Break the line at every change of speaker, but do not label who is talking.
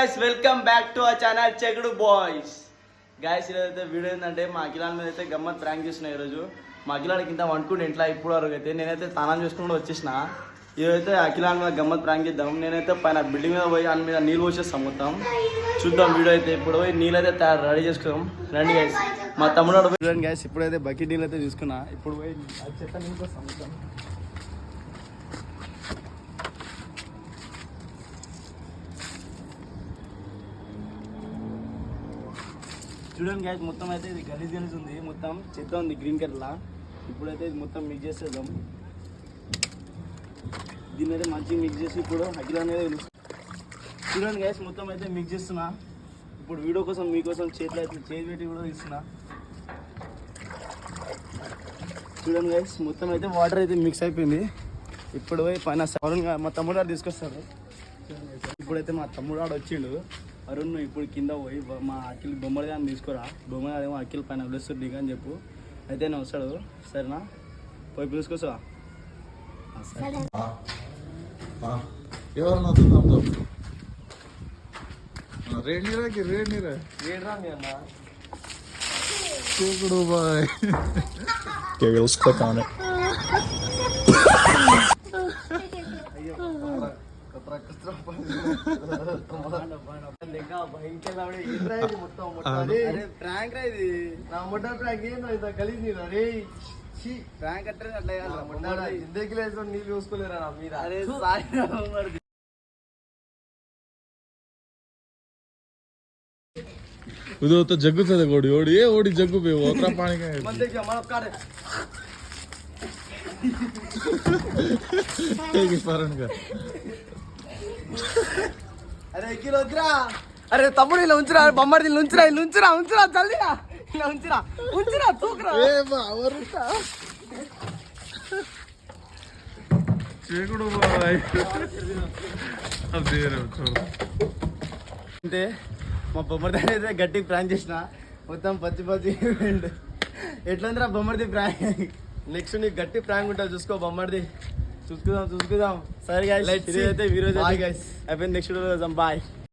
guys, welcome back to our channel Chekudu Boys. Guys, ఈరోజైతే video ఏంటంటే మా అఖిలాన్ మీద అయితే గమ్మత్ ప్రాంక్ చేసిన ఈరోజు. మా అఖిలానికి ఇంత వండుకుంటే ఇంట్లో ఇప్పుడు వరకు అయితే నేనైతే స్నానం చేసుకుని వచ్చేసిన. ఈరోజైతే అఖిలాన్ మీద గమ్మత్ ప్రాంక్ చేద్దాం. నేనైతే పైన బిల్డింగ్ మీద పోయి దాని మీద నీళ్ళు పోసేస్తాం మొత్తం. చూద్దాం వీడియో అయితే. ఇప్పుడు పోయి నీళ్ళు అయితే రెడీ చేసుకుందాం. రండి గైస్, మా తమ్ముడు చూడండి గైస్, ఇప్పుడైతే బకెట్ నీళ్ళు అయితే తీసుకున్నా. ఇప్పుడు పోయి చెత్త నీళ్ళు వస్తాం మొత్తం. చూడండి గ్యాస్, మొత్తం అయితే ఇది గలీజ్ ఉంది, మొత్తం చెత్త ఉంది గ్రీన్ కలర్లా. ఇప్పుడైతే ఇది మొత్తం మిక్స్ చేసేద్దాం. దీన్ని అయితే మంచిగా మిక్స్ చేసి ఇప్పుడు అఖిల అనేది చూడండి గ్యాస్, మొత్తం అయితే మిక్స్ చేస్తున్నా. ఇప్పుడు వీడియో కోసం మీకోసం చేతిలో అయితే చేతి పెట్టి కూడా ఇస్తున్నా. చూడండి గ్యాస్, మొత్తం అయితే వాటర్ అయితే మిక్స్ అయిపోయింది. ఇప్పుడు పోయి పైన మా తమ్ముడు ఆడు తీసుకొస్తాడు. ఇప్పుడైతే మా తమ్ముడు ఆడు వచ్చిండు. అరుణ్ ఇప్పుడు కింద పోయి మా అఖిల్ బొమ్మడి దాన్ని తీసుకురా, బొమ్మడేమో అఖిల్ పైన వదిలేస్తుంది నీకు అని చెప్పు. అయితే నేను వస్తాడు, సరేనా? పోయి పిలుచుకోసా.
ఎవరన్నా రేణిరాకి రేణిరా
రేడ్రా మీ అన్న
Chekudu boy.
Okay, let's click on it.
Prank రా ఇది. నా మొట్ట ప్రాంక్ ఏంటో ఇంత కలిసి రే ప్రాంక్ అంటే అట్లా జిందగీ లేదు, నీళ్ళు చూసుకోలేరా నా మీద. అరే సారీ
उधर तो जग्गू था गोड़ी ओड़ी ये ओड़ी जग्गू पे उतरा पानी का
मन देखिए मन काटे
एक स्मरण कर.
అరే కిలో ఉంచురా. అరే తమ్ముడు ఇలా ఉంచురా, బొమ్మడి ఇలా ఉంచురా, ఇలా ఉంచురా, ఉంచురా జల్దీరా, ఇలా ఉంచురా, ఉంచురా తూకురా.
ए बावरता Chekudu boy. अब दे रहे हो छोड़ो.
అంటే మా బొమ్మడి అయితే గట్టి ప్రాంక్ చేసిన, మొత్తం పచ్చి పచ్చి ఎట్లందిరా బొమ్మడిది ప్రాంక్. నెక్స్ట్ నీకు గట్టి ప్రాంక్ ఉంటుంది, చూసుకో బొమ్మడిది. చూసుకుందాం. సరే గైస్, అయితే ఈరోజు అయిపోయింది. Next video bye.